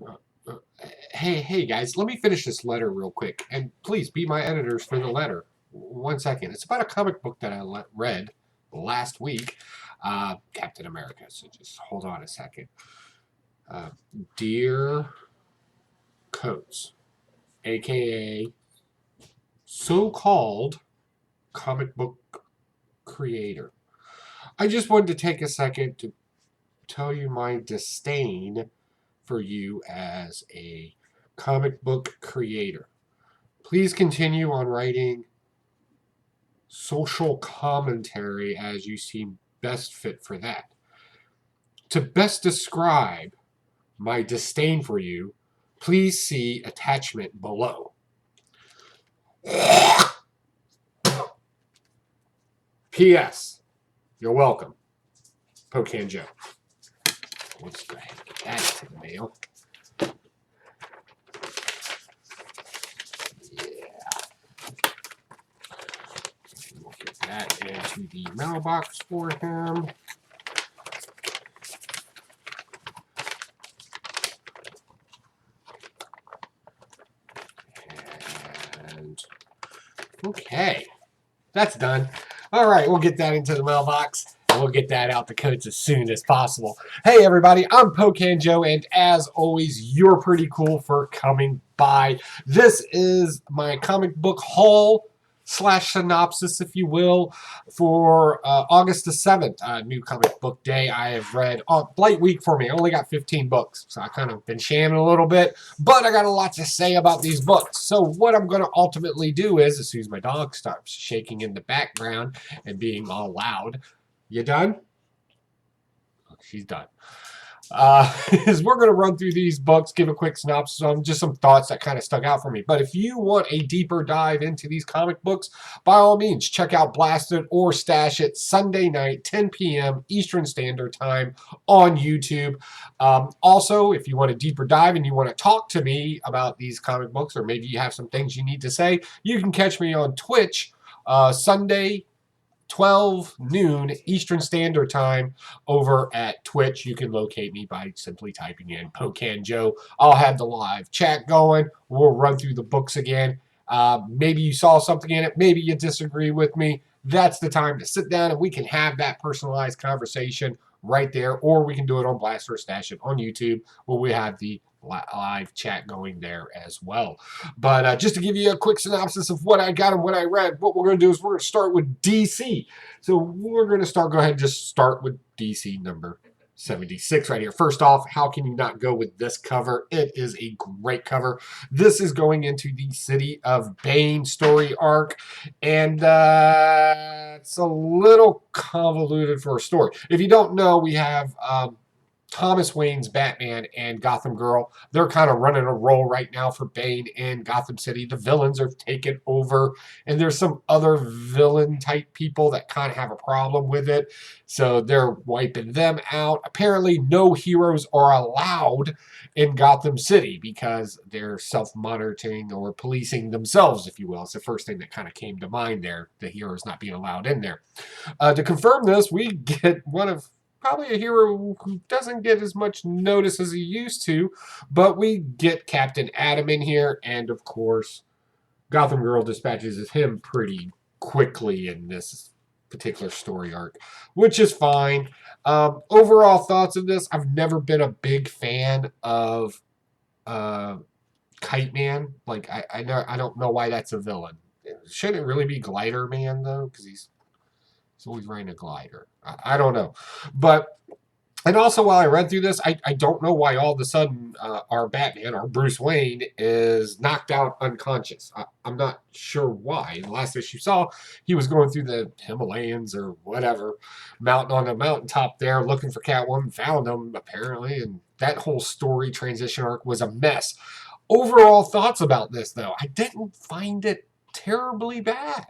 Uh, uh, hey guys, let me finish this letter real quick, and please be my editors for the letter. 1 second. It's about a comic book that I read last week, Captain America. So just hold on a second. Uh, Dear Coates, aka so-called comic book creator. I just wanted to take a second to tell you my disdain for you as a comic book creator. Please continue on writing social commentary as you seem best fit for that. To best describe my disdain for you, please see attachment below. P.S. You're welcome. Pocan Joe. Let's go ahead and get that into the mail. We'll get that into the mailbox for him. And okay, that's done. All right, we'll get that into the mailbox. We'll get that out the codes as soon as possible. Hey, everybody, I'm Pocan Joe, and as always, you're pretty cool for coming by. This is my comic book haul slash synopsis, if you will, for August the 7th, new comic book day. I have read, light week for me. I only got 15 books, so I kind of been shamming a little bit, but I got a lot to say about these books. So what I'm going to ultimately do is, as soon as my dog starts shaking in the background and being all loud, you done? She's done. Is we're going to run through these books, give a quick synopsis on just some thoughts that kind of stuck out for me. But if you want a deeper dive into these comic books, by all means, check out Blast It or Stash It Sunday night, 10 p.m. Eastern Standard Time on YouTube. Also, if you want a deeper dive and you want to talk to me about these comic books, or maybe you have some things you need to say, you can catch me on Twitch Sunday 12 noon Eastern Standard Time over at Twitch. You can locate me by simply typing in Pocan Joe. I'll have the live chat going. We'll run through the books again. Maybe you saw something in it. Maybe you disagree with me. That's the time to sit down and we can have that personalized conversation right there. Or we can do it on Blast or Stash It on YouTube, where we have the live chat going there as well. But just to give you a quick synopsis of what I got and what I read, what we're going to do is we're going to start with DC. So we're going to go ahead and just start with DC number 76 right here. First off, how can you not go with this cover? It is a great cover. This is going into the City of Bane story arc, and it's a little convoluted for a story. If you don't know, we have Thomas Wayne's Batman and Gotham Girl. They're kind of running a role right now for Bane in Gotham City. The villains are taken over, and there's some other villain type people that kind of have a problem with it. So they're wiping them out. Apparently, no heroes are allowed in Gotham City because they're self-monitoring or policing themselves, if you will. It's the first thing that kind of came to mind there, the heroes not being allowed in there. To confirm this, we get one of probably a hero who doesn't get as much notice as he used to, but we get Captain Atom in here, and of course, Gotham Girl dispatches him pretty quickly in this particular story arc, which is fine. Overall thoughts of this, I've never been a big fan of Kite Man. Like, I don't know why that's a villain. Shouldn't it really be Glider Man, though? Because he's always riding a glider. I don't know. But, and also while I read through this, I don't know why all of a sudden our Batman, our Bruce Wayne, is knocked out unconscious. I'm not sure why. In the last issue you saw, he was going through the Himalayas or whatever, mountain on the mountaintop there, looking for Catwoman, found him apparently, and that whole story transition arc was a mess. Overall thoughts about this, though, I didn't find it terribly bad.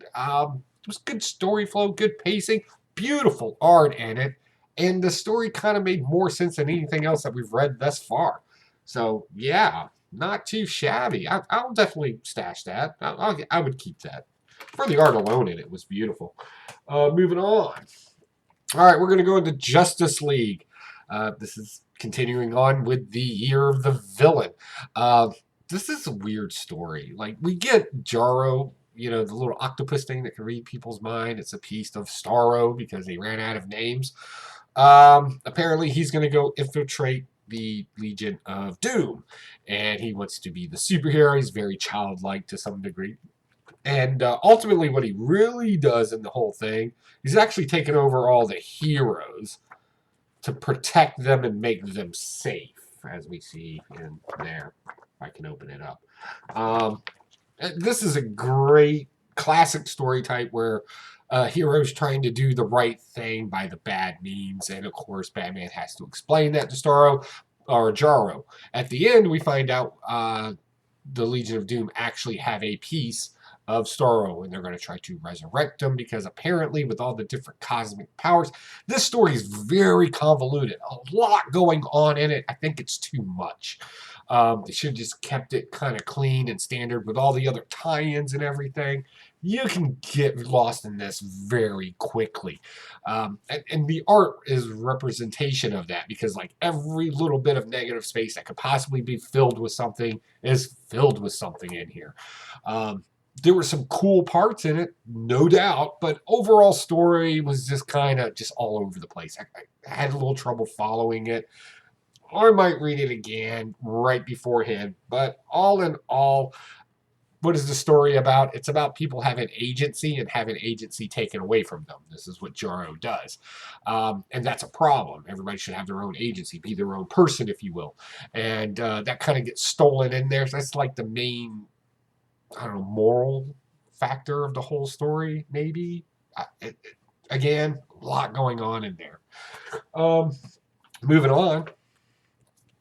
It was good story flow, good pacing, beautiful art in it, and the story kind of made more sense than anything else that we've read thus far. So yeah, not too shabby. I'll definitely stash that. I would keep that. For the art alone in it was beautiful. Moving on. All right, we're going to go into Justice League. This is continuing on with the Year of the Villain. Uh, this is a weird story. Like, we get Jaro, the little octopus thing that can read people's mind. It's a piece of Starro because they ran out of names. Apparently, he's going to go infiltrate the Legion of Doom, and he wants to be the superhero. He's very childlike to some degree. And ultimately, what he really does in the whole thing, he's actually taken over all the heroes to protect them and make them safe, as we see in there. I can open it up. This is a great classic story type where heroes trying to do the right thing by the bad means, and of course, Batman has to explain that to Starro or Jaro. At the end, we find out the Legion of Doom actually have a piece of Starro, and they're going to try to resurrect him because apparently, with all the different cosmic powers, this story is very convoluted. A lot going on in it. I think it's too much. They should have just kept it kind of clean and standard with all the other tie-ins and everything. You can get lost in this very quickly. And the art is representation of that because like every little bit of negative space that could possibly be filled with something is filled with something in here. There were some cool parts in it, no doubt, but overall story was just kind of just all over the place. I had a little trouble following it. I might read it again right beforehand, but all in all, what is the story about? It's about people having agency and having agency taken away from them. This is what Jaro does. And that's a problem. Everybody should have their own agency, be their own person, if you will. And that kind of gets stolen in there. So that's like the main, I don't know, moral factor of the whole story, maybe. Again, a lot going on in there. Moving on.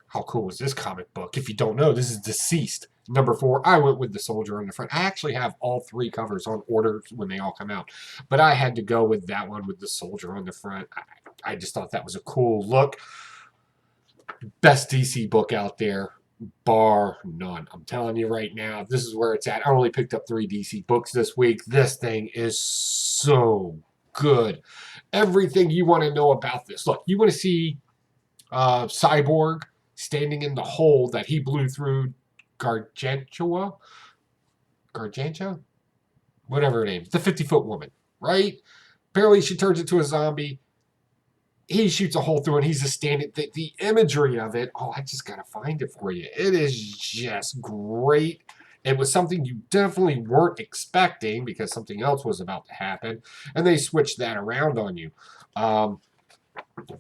How cool was this comic book? If you don't know, this is Deceased. Number 4, I went with the soldier on the front. I actually have all 3 covers on order when they all come out. But I had to go with that one with the soldier on the front. I just thought that was a cool look. Best DC book out there, bar none. I'm telling you right now, this is where it's at. I only picked up 3 DC books this week. This thing is so good. Everything you want to know about this. Look, you want to see Cyborg standing in the hole that he blew through Gargantua? Whatever her name is. The 50-foot woman, right? Apparently she turns into a zombie. He shoots a hole through and he's just standing. The imagery of it, I just got to find it for you. It is just great. It was something you definitely weren't expecting because something else was about to happen. And they switched that around on you.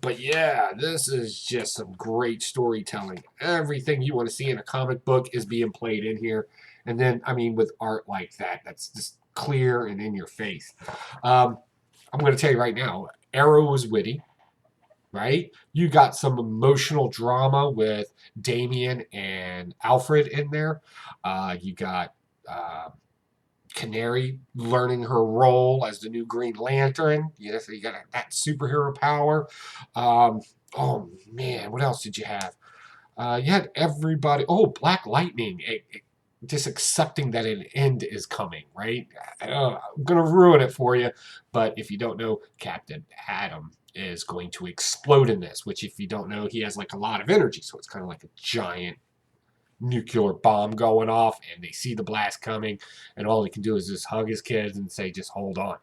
But yeah, this is just some great storytelling. Everything you want to see in a comic book is being played in here. And then, I mean, with art like that, that's just clear and in your face. I'm going to tell you right now, Arrow was witty, right? You got some emotional drama with Damian and Alfred in there. You got Canary learning her role as the new Green Lantern. So you got that superhero power. Oh man, what else did you have? You had everybody. Oh, Black Lightning. Just accepting that an end is coming, right? I'm gonna ruin it for you, but if you don't know, Captain Atom is going to explode in this. Which, if you don't know, he has like a lot of energy, so it's kind of like a giant nuclear bomb going off, and they see the blast coming, and all he can do is just hug his kids and say, just hold on.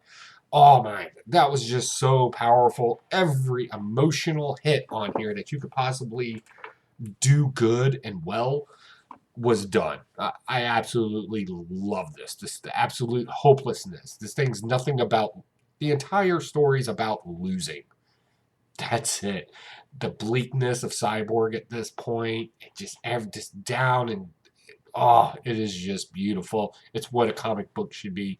Oh my, that was just so powerful. Every emotional hit on here that you could possibly do good and well was done. I absolutely love this. The absolute hopelessness. This thing's nothing about, the entire story's about losing. That's it. The bleakness of Cyborg at this point, just down and it is just beautiful. It's what a comic book should be.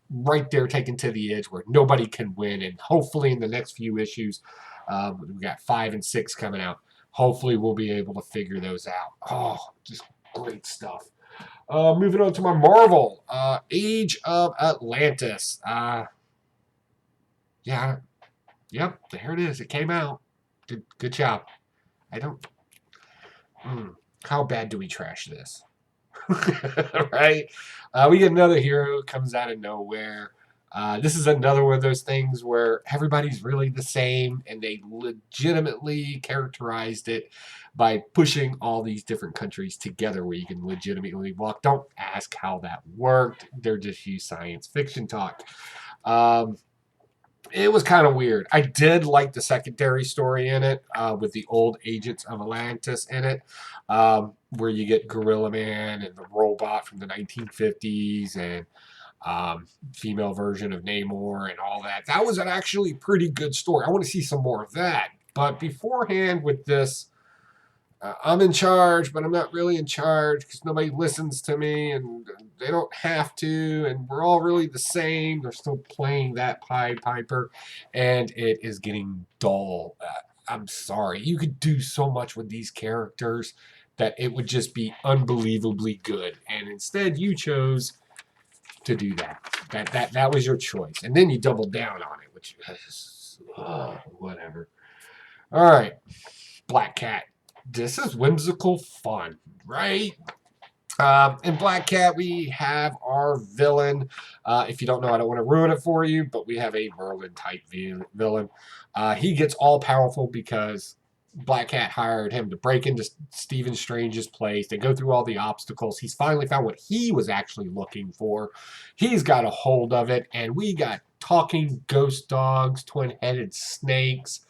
Right there, taken to the edge where nobody can win, and hopefully in the next few issues, we got 5 and 6 coming out. Hopefully we'll be able to figure those out. Just great stuff. Moving on to my Marvel, Age of Atlantis. Yeah. Yep, there it is. It came out. Good job. I don't... how bad do we trash this? Right? We get another hero who comes out of nowhere. This is another one of those things where everybody's really the same, and they legitimately characterized it by pushing all these different countries together where you can legitimately walk. Don't ask how that worked. They're just use science fiction talk. Um, it was kind of weird. I did like the secondary story in it with the old agents of Atlantis in it, where you get Gorilla Man and the robot from the 1950s and female version of Namor and all that. That was an actually pretty good story. I want to see some more of that. But beforehand with this, I'm in charge, but I'm not really in charge because nobody listens to me and they don't have to, and we're all really the same. They're still playing that Pied Piper, and it is getting dull. I'm sorry. You could do so much with these characters that it would just be unbelievably good, and instead you chose to do that. That was your choice, and then you doubled down on it, which whatever. All right, Black Cat. This is whimsical fun, right? In Black Cat, we have our villain. If you don't know, I don't want to ruin it for you, but we have a Merlin type villain. He gets all powerful because Black Cat hired him to break into Stephen Strange's place. They go through all the obstacles. He's finally found what he was actually looking for. He's got a hold of it, and we got talking ghost dogs, twin-headed snakes,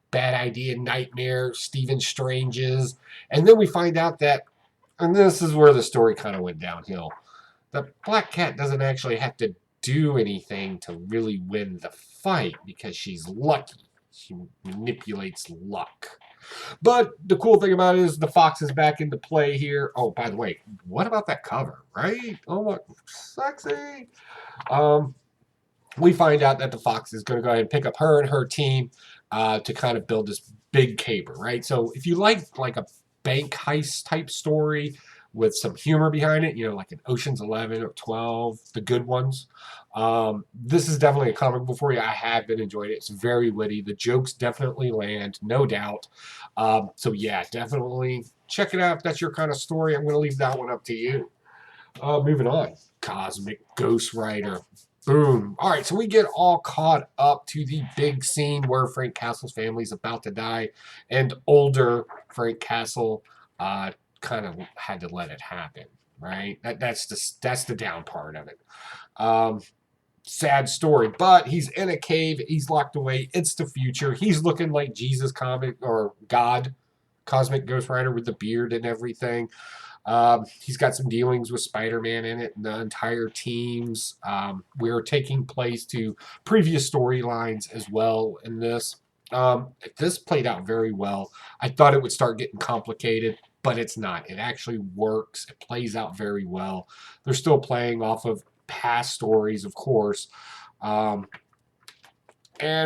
Bad Idea Nightmare, Stephen Strange's. And then we find out that, and this is where the story kind of went downhill, the Black Cat doesn't actually have to do anything to really win the fight because she's lucky. She manipulates luck. But the cool thing about it is the fox is back into play here. Oh, by the way, what about that cover, right? Oh, what sexy. Um, we find out that the fox is going to go ahead and pick up her and her team to kind of build this big caper, right? So if you like a bank heist type story with some humor behind it, you know, like an Ocean's 11 or 12, the good ones, this is definitely a comic book for you. I have been enjoying it. It's very witty. The jokes definitely land, no doubt. So yeah, definitely check it out if that's your kind of story. I'm going to leave that one up to you. Moving on, Cosmic Ghost Rider. Boom. All right, so we get all caught up to the big scene where Frank Castle's family is about to die, and older Frank Castle kind of had to let it happen, right? That's the down part of it. Sad story, but he's in a cave. He's locked away. It's the future. He's looking like Jesus comic or God, Cosmic Ghost Rider with the beard and everything. He's got some dealings with Spider-Man in it and the entire teams. We're taking place to previous storylines as well in this. This played out very well. I thought it would start getting complicated, but it's not. It actually works. It plays out very well. They're still playing off of past stories, of course. And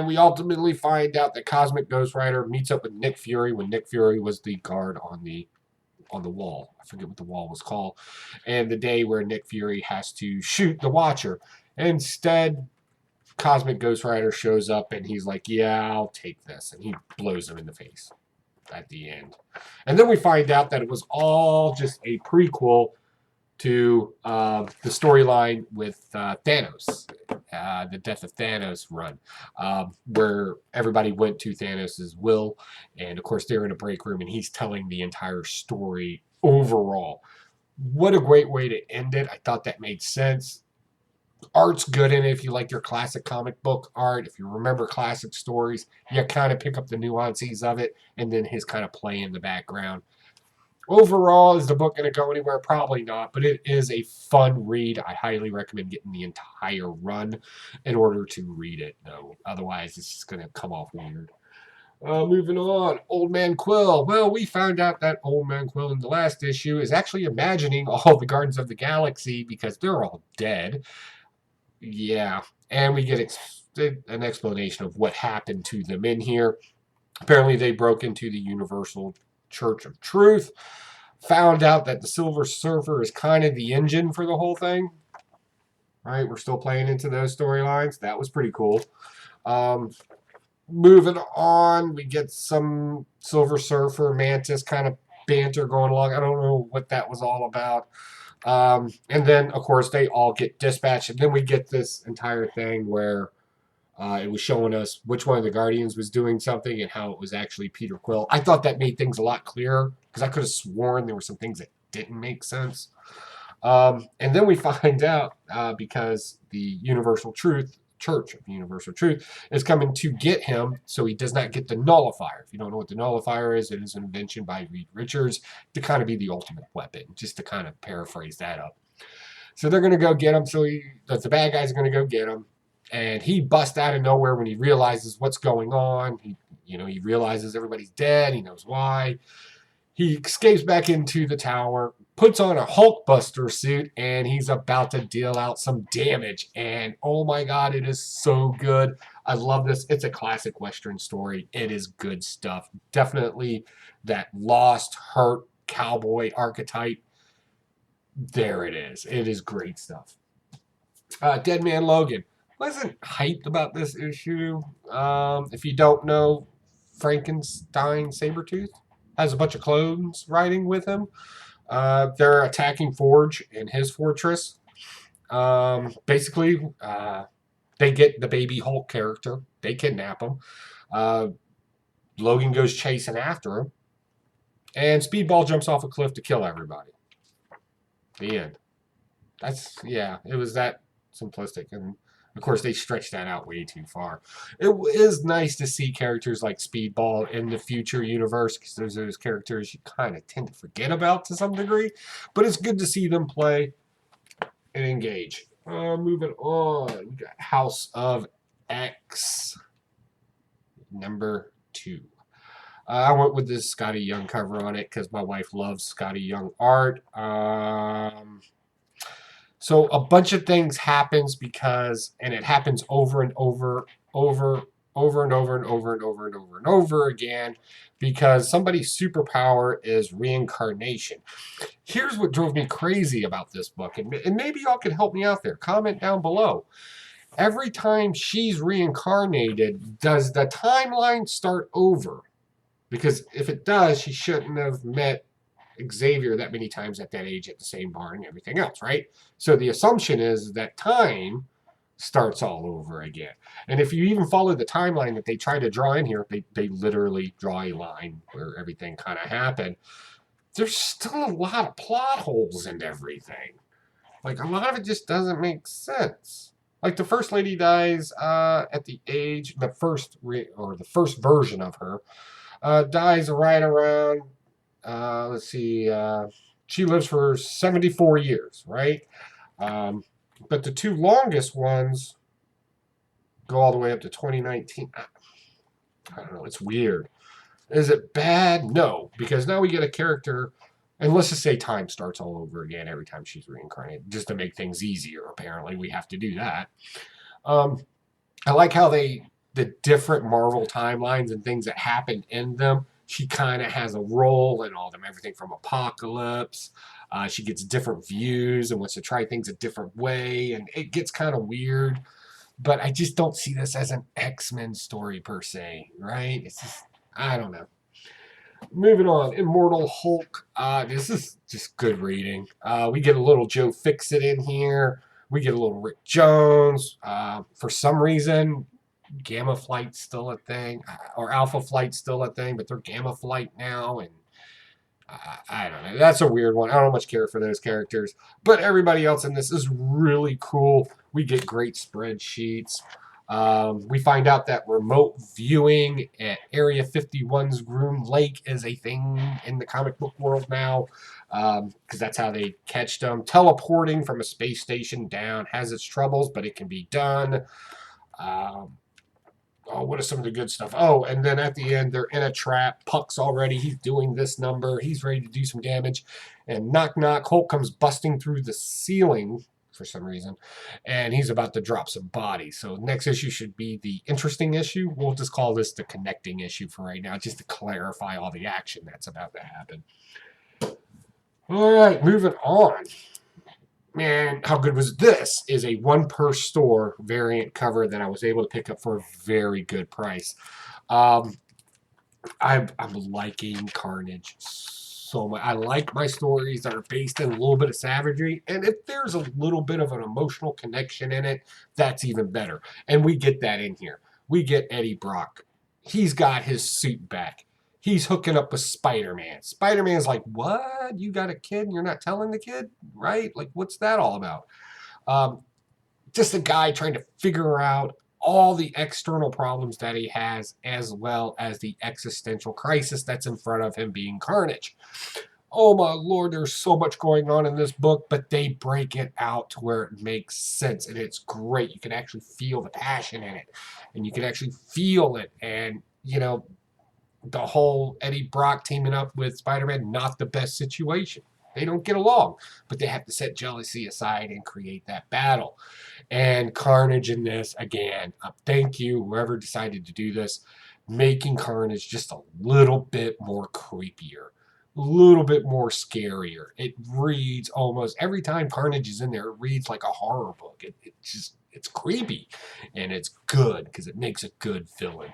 we ultimately find out that Cosmic Ghost Rider meets up with Nick Fury when Nick Fury was the guard on the wall. I forget what the wall was called. And the day where Nick Fury has to shoot the Watcher. Instead, Cosmic Ghost Rider shows up and he's like, yeah, I'll take this. And he blows him in the face at the end. And then we find out that it was all just a prequel to the storyline with Thanos, the Death of Thanos run, where everybody went to Thanos' will, and of course they're in a break room, and he's telling the entire story overall. What a great way to end it. I thought that made sense. Art's good in it if you like your classic comic book art. If you remember classic stories, you kind of pick up the nuances of it, and then his kind of play in the background. Overall, is the book going to go anywhere? Probably not, but it is a fun read. I highly recommend getting the entire run in order to read it, though. Otherwise, it's just going to come off weird. Moving on, Old Man Quill. Well, we found out that Old Man Quill in the last issue is actually imagining all the Guardians of the Galaxy because they're all dead. Yeah, and we get an explanation of what happened to them in here. Apparently, they broke into the Universal Church of Truth, found out that the Silver Surfer is kind of the engine for the whole thing. Right, we're still playing into those storylines. That was pretty cool. Moving on, we get some Silver Surfer Mantis kind of banter going along. I don't know what that was all about. And then, of course, they all get dispatched. And then we get this entire thing where it was showing us which one of the Guardians was doing something and how it was actually Peter Quill. I thought that made things a lot clearer because I could have sworn there were some things that didn't make sense. And then we find out because the Universal Truth, Church of Universal Truth, is coming to get him so he does not get the nullifier. If you don't know what the nullifier is, it is an invention by Reed Richards to kind of be the ultimate weapon, just to kind of paraphrase that up. So they're going to go get him. So the bad guys are going to go get him. And he busts out of nowhere when he realizes what's going on. He realizes everybody's dead. He knows why. He escapes back into the tower, puts on a Hulkbuster suit, and he's about to deal out some damage. And oh my God, it is so good. I love this. It's a classic Western story. It is good stuff. Definitely that lost, hurt cowboy archetype. There it is. It is great stuff. Dead Man Logan. Wasn't hyped about this issue. If you don't know, Frankenstein Sabretooth has a bunch of clones riding with him. They're attacking Forge in his fortress. Basically, they get the baby Hulk character. They kidnap him. Logan goes chasing after him. And Speedball jumps off a cliff to kill everybody. The end. It was that simplistic. And of course, they stretched that out way too far. It is nice to see characters like Speedball in the future universe because those characters you kind of tend to forget about to some degree. But it's good to see them play and engage. Moving on, we got House of X number 2. I went with this Scotty Young cover on it because my wife loves Scotty Young art. So a bunch of things happens and it happens over and over again because somebody's superpower is reincarnation. Here's what drove me crazy about this book, and maybe y'all can help me out there. Comment down below. Every time she's reincarnated, does the timeline start over? Because if it does, she shouldn't have met Xavier that many times at that age at the same bar and everything else, right? So the assumption is that time starts all over again. And if you even follow the timeline that they try to draw in here, they literally draw a line where everything kind of happened. There's still a lot of plot holes in everything. Like, a lot of it just doesn't make sense. Like, the First Lady dies at the age, the first version of her dies right around, let's see, she lives for 74 years, right? But the two longest ones go all the way up to 2019. I don't know, it's weird. Is it bad? No, because now we get a character, and let's just say time starts all over again every time she's reincarnated, just to make things easier. Apparently, we have to do that. I like how the different Marvel timelines and things that happen in them, she kind of has a role in all of them. Everything from Apocalypse. She gets different views and wants to try things a different way, and it gets kind of weird. But I just don't see this as an X-Men story per se, right? It's just, I don't know. Moving on, Immortal Hulk. This is just good reading. We get a little Joe Fixit in here. We get a little Rick Jones. For some reason, Gamma Flight's still a thing, or Alpha Flight's still a thing, but they're Gamma Flight now, and I don't know. That's a weird one. I don't much care for those characters, but everybody else in this is really cool. We get great spreadsheets. We find out that remote viewing at Area 51's Groom Lake is a thing in the comic book world now, because that's how they catch them. Teleporting from a space station down has its troubles, but it can be done. What is some of the good stuff? Oh, and then at the end, they're in a trap. Puck's already. He's doing this number. He's ready to do some damage. And knock, knock. Hulk comes busting through the ceiling for some reason. And he's about to drop some bodies. So next issue should be the interesting issue. We'll just call this the connecting issue for right now, just to clarify all the action that's about to happen. All right, moving on. Man, how good was this? Is a one per store variant cover that I was able to pick up for a very good price. I'm liking Carnage so so much. I like my stories that are based in a little bit of savagery, and if there's a little bit of an emotional connection in it, that's even better. And we get that in here. We get Eddie Brock. He's got his suit back. He's hooking up with Spider-Man. Spider-Man's like, what? You got a kid and you're not telling the kid? Right? Like, what's that all about? Um, just a guy trying to figure out all the external problems that he has, as well as the existential crisis that's in front of him, being Carnage. Oh my Lord, there's so much going on in this book, but they break it out to where it makes sense, and it's great. You can actually feel the passion in it, and you can actually feel it. And, you know, the whole Eddie Brock teaming up with Spider-Man, not the best situation. They don't get along, but they have to set jealousy aside and create that battle. And Carnage in this, again, thank you, whoever decided to do this, making Carnage just a little bit more creepier, a little bit more scarier. It reads almost, every time Carnage is in there, it reads like a horror book. It's creepy, and it's good because it makes a good villain.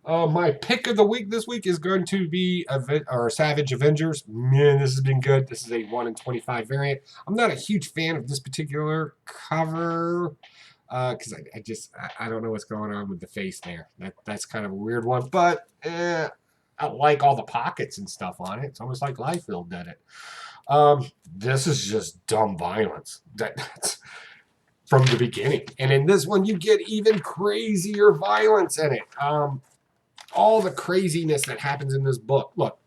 My pick of the week this week is going to be Savage Avengers. Man, this has been good. This is a 1 in 25 variant. I'm not a huge fan of this particular cover because I don't know what's going on with the face there. That's kind of a weird one, but I like all the pockets and stuff on it. It's almost like Liefeld did it. This is just dumb violence. That's from the beginning. And in this one, you get even crazier violence in it. All the craziness that happens in this book. Look,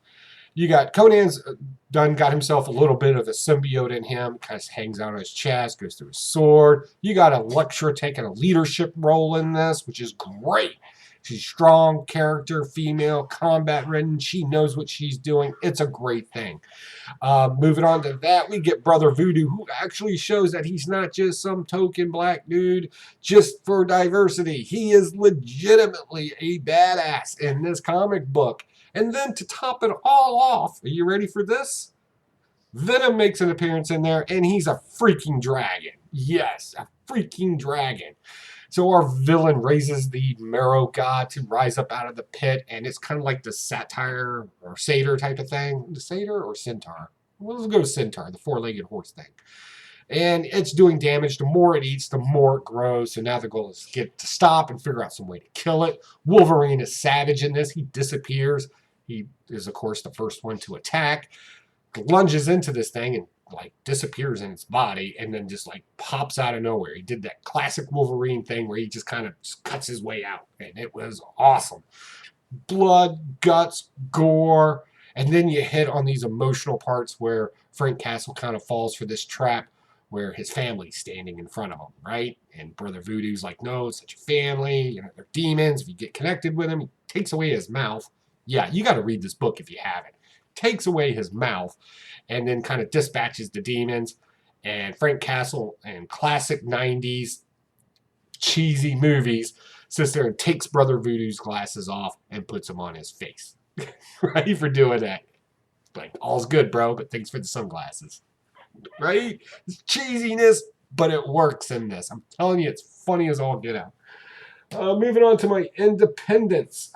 you got Conan's got himself a little bit of a symbiote in him, kind of hangs out on his chest, goes through his sword. You got Elektra taking a leadership role in this, which is great. She's strong character, female, combat ridden. She knows what she's doing. It's a great thing. Moving on to that, we get Brother Voodoo, who actually shows that he's not just some token black dude just for diversity. He is legitimately a badass in this comic book. And then to top it all off, are you ready for this? Venom makes an appearance in there, and he's a freaking dragon. Yes, a freaking dragon. So our villain raises the marrow god to rise up out of the pit, and it's kind of like the satire or satyr type of thing. The satyr or centaur? Well, let's go to centaur, the four-legged horse thing. And it's doing damage. The more it eats, the more it grows. So now the goal is to get to stop and figure out some way to kill it. Wolverine is savage in this. He disappears. He is, of course, the first one to attack. Lunges into this thing and like disappears in its body and then just like pops out of nowhere. He did that classic Wolverine thing where he just kind of just cuts his way out, and it was awesome. Blood, guts, gore, and then you hit on these emotional parts where Frank Castle kind of falls for this trap where his family's standing in front of him, right? And Brother Voodoo's like, no, it's such a family, you know, they're demons. If you get connected with him, he takes away his mouth. Yeah, you got to read this book if you haven't. Takes away his mouth and then kind of dispatches the demons. And Frank Castle in classic 90s cheesy movies sits there and takes Brother Voodoo's glasses off and puts them on his face. Right? For doing that. Like, all's good, bro, but thanks for the sunglasses. Right? It's cheesiness, but it works in this. I'm telling you, it's funny as all get out. Moving on to my independents.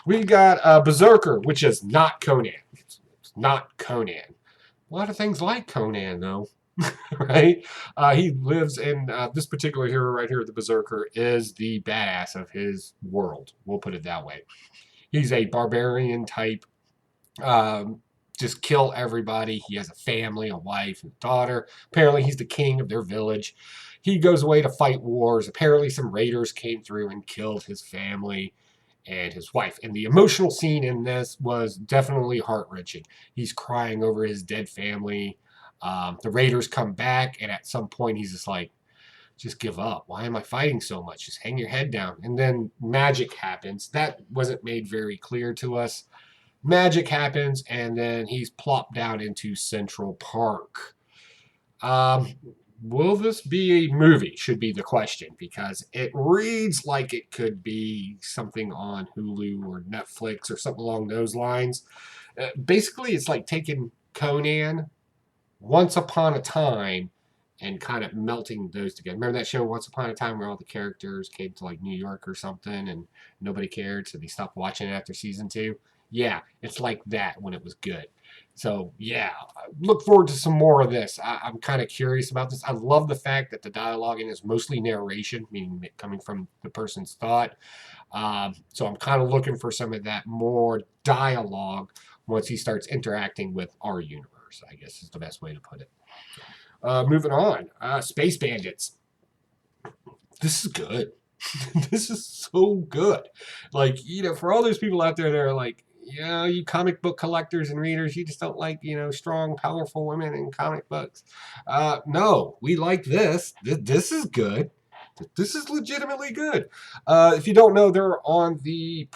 We got Berserker, which is not Conan. It's not Conan. A lot of things like Conan, though. Right? He lives in this particular hero right here, the Berserker, is the badass of his world. We'll put it that way. He's a barbarian type. Just kill everybody. He has a family, a wife, and a daughter. Apparently, he's the king of their village. He goes away to fight wars. Apparently, some raiders came through and killed his family and his wife. And the emotional scene in this was definitely heart-wrenching. He's crying over his dead family. The raiders come back, and at some point, he's just like, just give up. Why am I fighting so much? Just hang your head down. And then magic happens. That wasn't made very clear to us. Magic happens, and then he's plopped down into Central Park. Will this be a movie, should be the question, because it reads like it could be something on Hulu or Netflix or something along those lines. Basically, it's like taking Conan, Once Upon a Time, and kind of melting those together. Remember that show, Once Upon a Time, where all the characters came to like New York or something and nobody cared, so they stopped watching it after season 2? Yeah, it's like that when it was good. So yeah, look forward to some more of this. I'm kind of curious about this. I love the fact that the dialogue in is mostly narration, meaning it coming from the person's thought. So I'm kind of looking for some of that more dialogue once he starts interacting with our universe, I guess is the best way to put it. Moving on, Space Bandits. This is good. This is so good. Like, for all those people out there that are like, you comic book collectors and readers, you just don't like, strong, powerful women in comic books. No, we like this. This is good. This is legitimately good. If you don't know, they're on the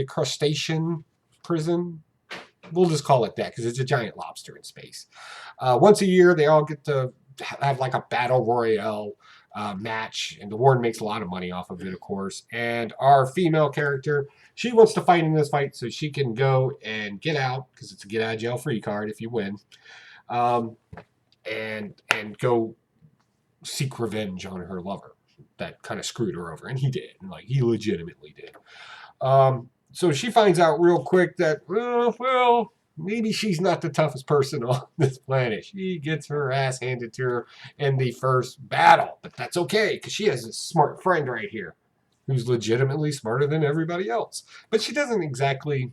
crustacean prison. We'll just call it that because it's a giant lobster in space. Once a year, they all get to have like a battle royale match, and the Warden makes a lot of money off of it, of course. And our female character, she wants to fight in this fight so she can go and get out because it's a get out of jail free card if you win, um, and go seek revenge on her lover that kind of screwed her over, and he did, like he legitimately did. So she finds out real quick that, well, maybe she's not the toughest person on this planet. She gets her ass handed to her in the first battle, but that's okay because she has a smart friend right here who's legitimately smarter than everybody else. But she doesn't exactly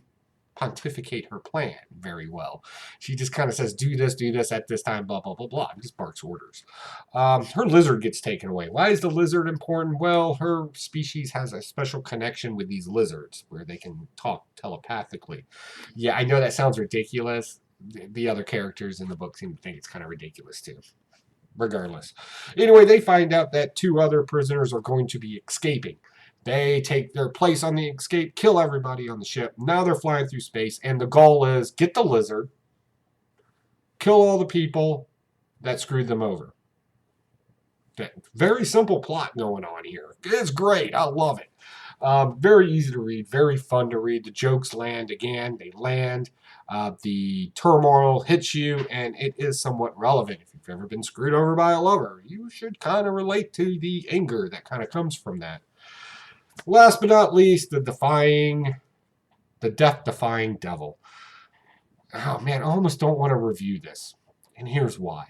pontificate her plan very well. She just kind of says, do this at this time, blah, blah, blah, blah, and just barks orders. Her lizard gets taken away. Why is the lizard important? Well, her species has a special connection with these lizards where they can talk telepathically. Yeah, I know that sounds ridiculous. The other characters in the book seem to think it's kind of ridiculous too. Regardless. Anyway, they find out that 2 other prisoners are going to be escaping. They take their place on the escape, kill everybody on the ship. Now they're flying through space, and the goal is get the lizard, kill all the people that screwed them over. Very simple plot going on here. It's great. I love it. Very easy to read, very fun to read. The jokes land again. They land. The turmoil hits you, and it is somewhat relevant. If you've ever been screwed over by a lover, you should kind of relate to the anger that kind of comes from that. Last but not least, the death-defying devil. Oh man, I almost don't want to review this, and here's why.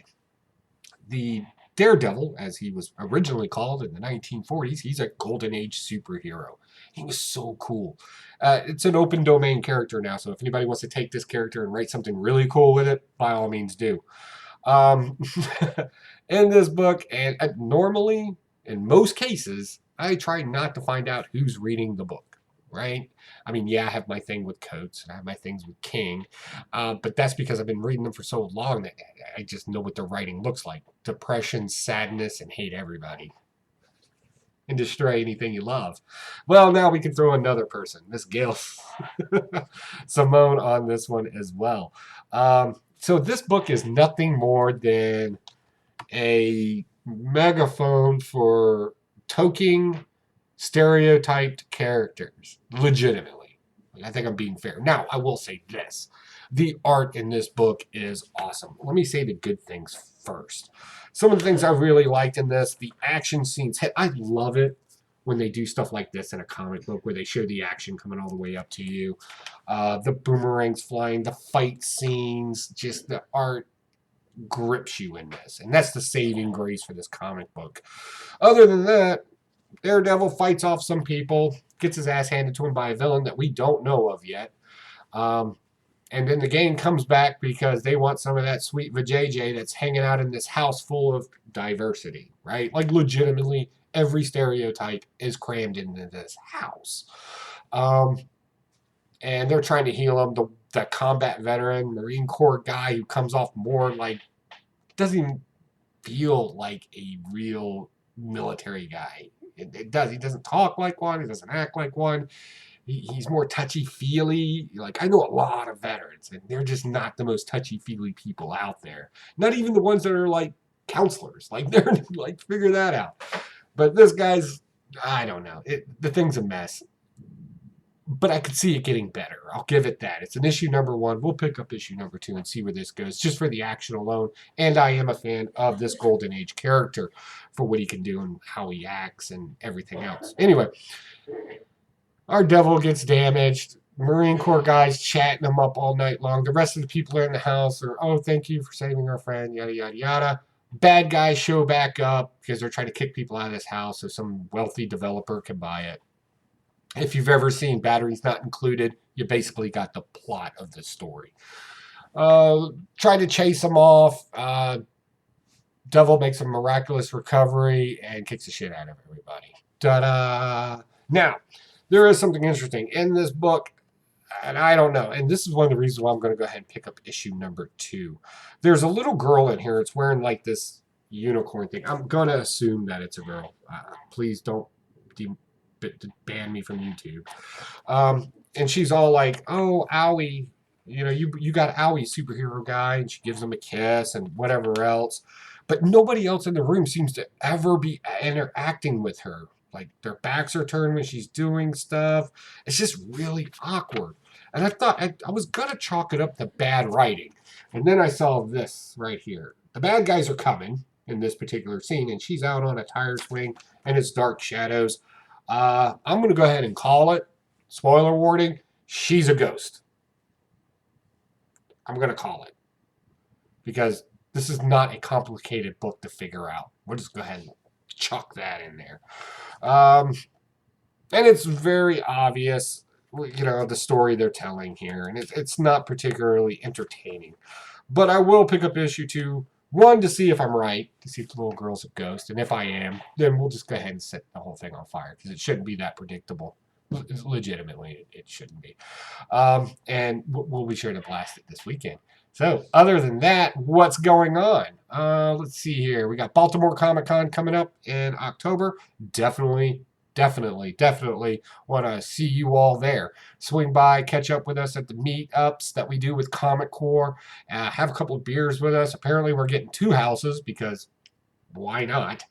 The Daredevil, as he was originally called in the 1940s, he's a golden age superhero. He was so cool. It's an open domain character now, so if anybody wants to take this character and write something really cool with it, by all means do. In this book, and normally, in most cases, I try not to find out who's reading the book, right? I mean, yeah, I have my thing with Coates, and I have my things with King, but that's because I've been reading them for so long that I just know what their writing looks like. Depression, sadness, and hate everybody. And destroy anything you love. Well, now we can throw another person, Miss Gail Simone, on this one as well. So this book is nothing more than a megaphone for toking stereotyped characters, legitimately. I think I'm being fair. Now, I will say this. The art in this book is awesome. Let me say the good things first. Some of the things I really liked in this, the action scenes. I love it when they do stuff like this in a comic book where they show the action coming all the way up to you. The boomerangs flying, the fight scenes, just the art grips you in this. And that's the saving grace for this comic book. Other than that, Daredevil fights off some people, gets his ass handed to him by a villain that we don't know of yet. And then the gang comes back because they want some of that sweet vajayjay that's hanging out in this house full of diversity, right? Like legitimately every stereotype is crammed into this house. And they're trying to heal him. The combat veteran, Marine Corps guy who comes off more like, doesn't even feel like a real military guy. It does. He doesn't talk like one. He doesn't act like one. He's more touchy-feely. Like, I know a lot of veterans, and they're just not the most touchy-feely people out there. Not even the ones that are, like, counselors. Like, they're, like, figure that out. But this guy's, I don't know. The thing's a mess. But I could see it getting better. I'll give it that. It's an issue number 1. We'll pick up issue number 2 and see where this goes, just for the action alone. And I am a fan of this Golden Age character for what he can do and how he acts and everything else. Anyway, our devil gets damaged. Marine Corps guys chatting them up all night long. The rest of the people are in the house are, oh, thank you for saving our friend, yada, yada, yada. Bad guys show back up because they're trying to kick people out of this house so some wealthy developer can buy it. If you've ever seen Batteries Not Included, you basically got the plot of the story. Try to chase them off. Devil makes a miraculous recovery and kicks the shit out of everybody. Ta-da! Now, there is something interesting in this book, and I don't know. And this is one of the reasons why I'm going to go ahead and pick up issue number 2. There's a little girl in here. It's wearing like this unicorn thing. I'm going to assume that it's a girl. Please don't ban me from YouTube. And she's all like, "Oh, owie, you got owie, superhero guy," and she gives him a kiss and whatever else. But nobody else in the room seems to ever be interacting with her. Like their backs are turned when she's doing stuff. It's just really awkward. And I thought I was gonna chalk it up to bad writing, and then I saw this right here. The bad guys are coming in this particular scene, and she's out on a tire swing, and it's dark shadows. I'm going to go ahead and call it. Spoiler warning, she's a ghost. I'm going to call it. Because this is not a complicated book to figure out. We'll just go ahead and chuck that in there. And it's very obvious, the story they're telling here. And it's not particularly entertaining. But I will pick up issue 2. 1, to see if I'm right, to see if the little girl's a ghost. And if I am, then we'll just go ahead and set the whole thing on fire because it shouldn't be that predictable. Legitimately, it shouldn't be. And we'll be sure to blast it this weekend. So, other than that, what's going on? Let's see here. We got Baltimore Comic-Con coming up in October. Definitely want to see you all there. Swing by, catch up with us at the meetups that we do with Comic Core. Have a couple of beers with us. Apparently, we're getting 2 houses because why not?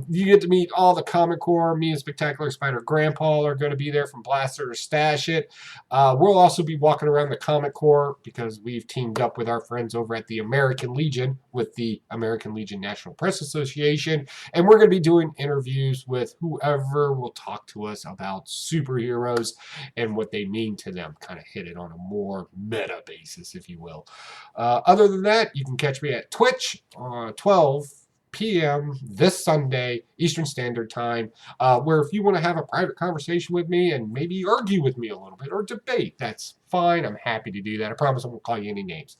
You get to meet all the Comic Core. Me and Spectacular Spider Grandpa are going to be there from Blaster to Stash It. We'll also be walking around the Comic Core because we've teamed up with our friends over at the American Legion with the American Legion National Press Association. And we're going to be doing interviews with whoever will talk to us about superheroes and what they mean to them. Kind of hit it on a more meta basis, if you will. Other than that, you can catch me at Twitch on 12 p.m. this Sunday, Eastern Standard Time, where if you want to have a private conversation with me and maybe argue with me a little bit or debate, that's fine. I'm happy to do that. I promise I won't call you any names.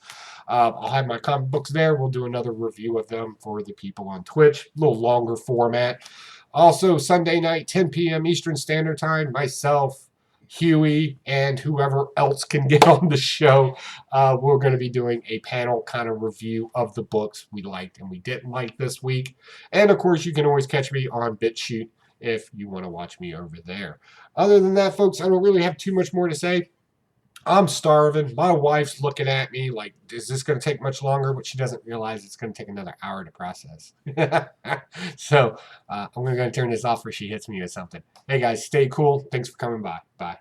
I'll have my comic books there. We'll do another review of them for the people on Twitch, a little longer format. Also, Sunday night, 10 p.m. Eastern Standard Time, myself, Huey, and whoever else can get on the show. We're going to be doing a panel kind of review of the books we liked and we didn't like this week. And of course, you can always catch me on BitChute if you want to watch me over there. Other than that, folks, I don't really have too much more to say. I'm starving. My wife's looking at me like, is this going to take much longer? But she doesn't realize it's going to take another hour to process. So I'm going to go and turn this off before she hits me with something. Hey, guys, stay cool. Thanks for coming by. Bye.